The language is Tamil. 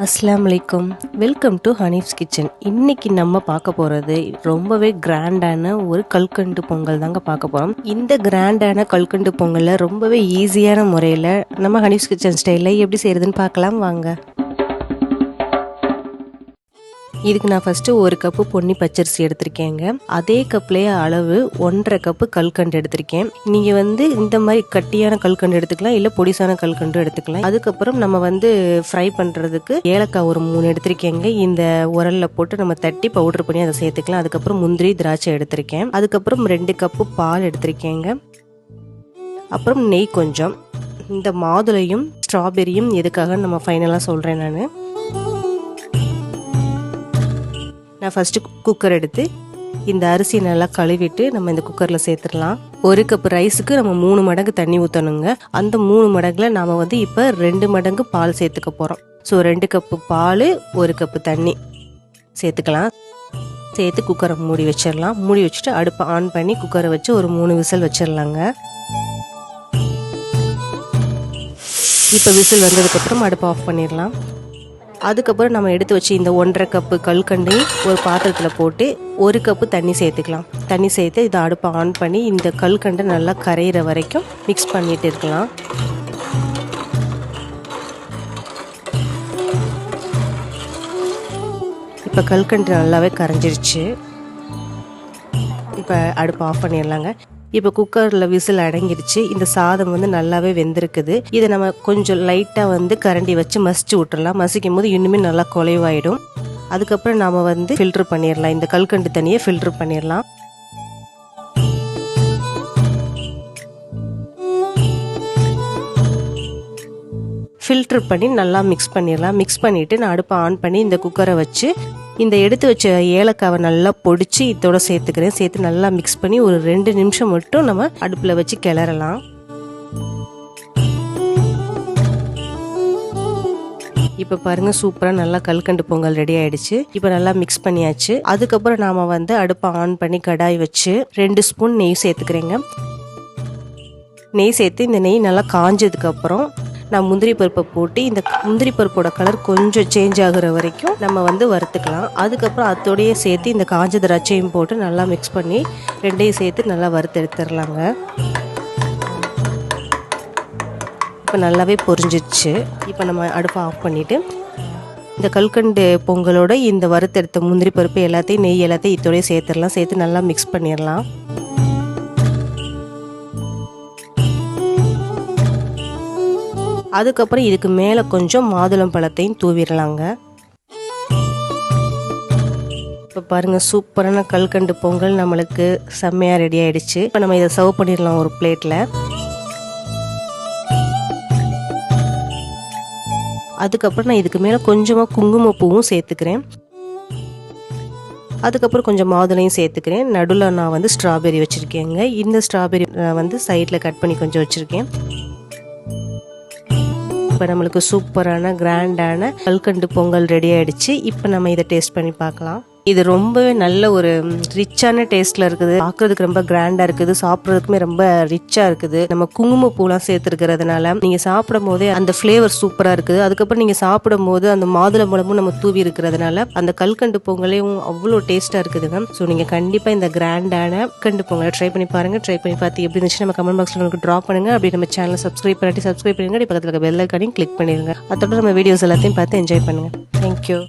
அஸ்ஸலாமு அலைக்கும். Welcome to Hanif's kitchen. இன்றைக்கி நம்ம பார்க்க போகிறது ரொம்பவே கிராண்டான ஒரு கல்கண்டு பொங்கல் தாங்க பார்க்க போகிறோம். இந்த கிராண்டான கல்கண்டு பொங்கலில் ரொம்பவே ஈஸியான முறையில் நம்ம ஹனீஃப்ஸ் கிச்சன் ஸ்டைலில் எப்படி செய்கிறதுன்னு பார்க்கலாம் வாங்க. இதுக்கு நான் ஃபஸ்ட்டு ஒரு கப்பு பொன்னி பச்சரிசி எடுத்திருக்கேங்க. அதே கப்லேயே அளவு 1.5 கப்பு கல்கண்டு எடுத்திருக்கேன். நீங்கள் இந்த மாதிரி கட்டியான கல்கண்டு எடுத்துக்கலாம், இல்லை பொடிசான கல்கண்டு எடுத்துக்கலாம். அதுக்கப்புறம் நம்ம ஃப்ரை பண்ணுறதுக்கு ஏலக்காய் ஒரு 3 எடுத்திருக்கேங்க. இந்த உரலில் போட்டு நம்ம தட்டி பவுடர் பண்ணி அதை சேர்த்துக்கலாம். அதுக்கப்புறம் முந்திரி திராட்சை எடுத்திருக்கேன். அதுக்கப்புறம் 2 கப்பு பால் எடுத்திருக்கேங்க. அப்புறம் நெய் கொஞ்சம். இந்த மாதுளையும் ஸ்ட்ராபெரியும் எதுக்காக நம்ம ஃபைனலாக சொல்கிறேன். நான் ஃபஸ்ட்டு குக்கர் எடுத்து இந்த அரிசி நல்லா கழுவிட்டு நம்ம இந்த குக்கரில் சேர்த்துடலாம். 1 கப்பு ரைஸுக்கு நம்ம 3 மடங்கு தண்ணி ஊற்றணுங்க. அந்த 3 மடங்கில் நாம் இப்போ 2 மடங்கு பால் சேர்த்துக்க போகிறோம். ஸோ 2 கப்பு பால் 1 கப்பு தண்ணி சேர்த்துக்கலாம். சேர்த்து குக்கரை மூடி வச்சிடலாம். மூடி வச்சுட்டு அடுப்பை ஆன் பண்ணி குக்கரை வச்சு ஒரு 3 விசில் வச்சிடலாங்க. இப்போ விசில் வந்ததுக்கப்புறம் அடுப்பை ஆஃப் பண்ணிடலாம். அதுக்கப்புறம் நம்ம எடுத்து வச்சு இந்த 1.5 கப்பு கல்கண்டையும் ஒரு பாத்திரத்தில் போட்டு 1 கப்பு தண்ணி சேர்த்துக்கலாம். தண்ணி சேர்த்து இதை அடுப்பை ஆன் பண்ணி இந்த கல்கண்டை நல்லா கரையிற வரைக்கும் மிக்ஸ் பண்ணிட்டு இருக்கலாம். இப்போ கல்கண்டு நல்லாவே கரைஞ்சிருச்சு. இப்போ அடுப்பை ஆஃப் பண்ணிடலாங்க. இப்போ குக்கரில் விசில் அடங்கிடுச்சு. இந்த சாதம் நல்லாவே வெந்திருக்குது. இதை நம்ம கொஞ்சம் லைட்டாக கரண்டி வச்சு மசிச்சு விட்டுறலாம். மசிக்கும் போது இன்னுமே நல்லா குலைவாயிடும். அதுக்கப்புறம் நாம் ஃபில்டர் பண்ணிடலாம். இந்த கல்கண்டு தண்ணியை ஃபில்டர் பண்ணிடலாம். ஃபில்டர் பண்ணி நல்லா மிக்ஸ் பண்ணிடலாம். மிக்ஸ் பண்ணிவிட்டு நான் அடுப்பை ஆன் பண்ணி இந்த குக்கரை வச்சு இந்த எடுத்து வச்ச ஏலக்காவை நல்லா பொடிச்சு இதோட சேர்த்துக்கிறேன். சேர்த்து நல்லா மிக்ஸ் பண்ணி ஒரு 2 நிமிஷம் மட்டும் நம்ம அடுப்பில் வச்சு கிளறலாம். இப்போ பாருங்க, சூப்பராக நல்லா கல்கண்டு பொங்கல் ரெடி ஆயிடுச்சு. இப்போ நல்லா மிக்ஸ் பண்ணியாச்சு. அதுக்கப்புறம் நாம அடுப்பை ஆன் பண்ணி கடாய் வச்சு 2 ஸ்பூன் நெய் சேர்த்துக்கிறேங்க. நெய் சேர்த்து இந்த நெய் நல்லா காஞ்சதுக்கு அப்புறம் நான் முந்திரி பருப்பை போட்டு இந்த முந்திரி பருப்போட கலர் கொஞ்சம் சேஞ்ச் ஆகுற வரைக்கும் நம்ம வறுத்துக்கலாம். அதுக்கப்புறம் அதோடையே சேர்த்து இந்த காஞ்ச திராட்சையும் போட்டு நல்லா மிக்ஸ் பண்ணி 2ஐயும் சேர்த்து நல்லா வறுத்து எடுத்துடலாங்க. இப்போ நல்லாவே பொரிஞ்சிச்சு. இப்போ நம்ம அடுப்பை ஆஃப் பண்ணிவிட்டு இந்த கல்கண்டு பொங்கலோட இந்த வறுத்தெடுத்த முந்திரி பருப்பு எல்லாத்தையும் நெய் எல்லாத்தையும் இதோடய சேர்த்துடலாம். சேர்த்து நல்லா மிக்ஸ் பண்ணிடலாம். அதுக்கப்புறம் இதுக்கு மேலே கொஞ்சம் மாதுளம் பழத்தையும் தூவிடலாங்க. இப்போ பாருங்கள், சூப்பரான கல்கண்டு பொங்கல் நம்மளுக்கு செம்மையாக ரெடி ஆகிடுச்சு. இப்போ நம்ம இதை சர்வ் பண்ணிடலாம் ஒரு பிளேட்டில். அதுக்கப்புறம் நான் இதுக்கு மேலே கொஞ்சமாக குங்குமப்பூவும் சேர்த்துக்கிறேன். அதுக்கப்புறம் கொஞ்சம் மாதுளையும் சேர்த்துக்கிறேன். நடுவில் நான் ஸ்ட்ராபெரி வச்சுருக்கேங்க. இந்த ஸ்ட்ராபெரி நான் சைடில் கட் பண்ணி கொஞ்சம் வச்சுருக்கேன். இப்போ நம்மளுக்கு சூப்பரான கிராண்டான கல்கண்டு பொங்கல் ரெடி ஆகிடுச்சு. இப்போ நம்ம இதை டேஸ்ட் பண்ணி பார்க்கலாம். இது ரொம்பவே நல்ல ஒரு ரிச்சான டேஸ்ட்டில் இருக்குது. பார்க்குறதுக்கு ரொம்ப கிராண்டாக இருக்குது. சாப்பிட்றதுக்குமே ரொம்ப ரிச்சாக இருக்குது. நம்ம குங்குமப்பூலாம் சேர்த்துருக்கிறதுனால நீங்கள் சாப்பிடும் போதே அந்த ஃப்ளேவர் சூப்பராக இருக்குது. அதுக்கப்புறம் நீங்கள் சாப்பிடும் போது அந்த மாதுளை பழமும் நம்ம தூவி இருக்கிறதுனால அந்த கல்கண்டு பொங்கலையும் அவ்வளோ டேஸ்ட்டாக இருக்குதுங்க. ஸோ நீங்கள் கண்டிப்பாக இந்த கிராண்டான கல்கண்டு பொங்கலை ட்ரை பண்ணி பாருங்கள். ட்ரை பண்ணி பார்த்து எப்படி இருந்துச்சு நம்ம கமெண்ட் பாக்ஸில் உங்களுக்கு ட்ராப் பண்ணுங்கள். அப்படி நம்ம சேனலை சப்ஸ்கிரைப் பண்ணிட்டு சப்ஸ்கிரைப் பண்ணுங்க. பக்கத்தில் இருக்க பெல் ஐகானையும் கிளிக் பண்ணிடுங்க. அதோட நம்ம வீடியோஸ் எல்லாத்தையும் பார்த்து என்ஜாய் பண்ணுங்கள். தேங்க்யூ.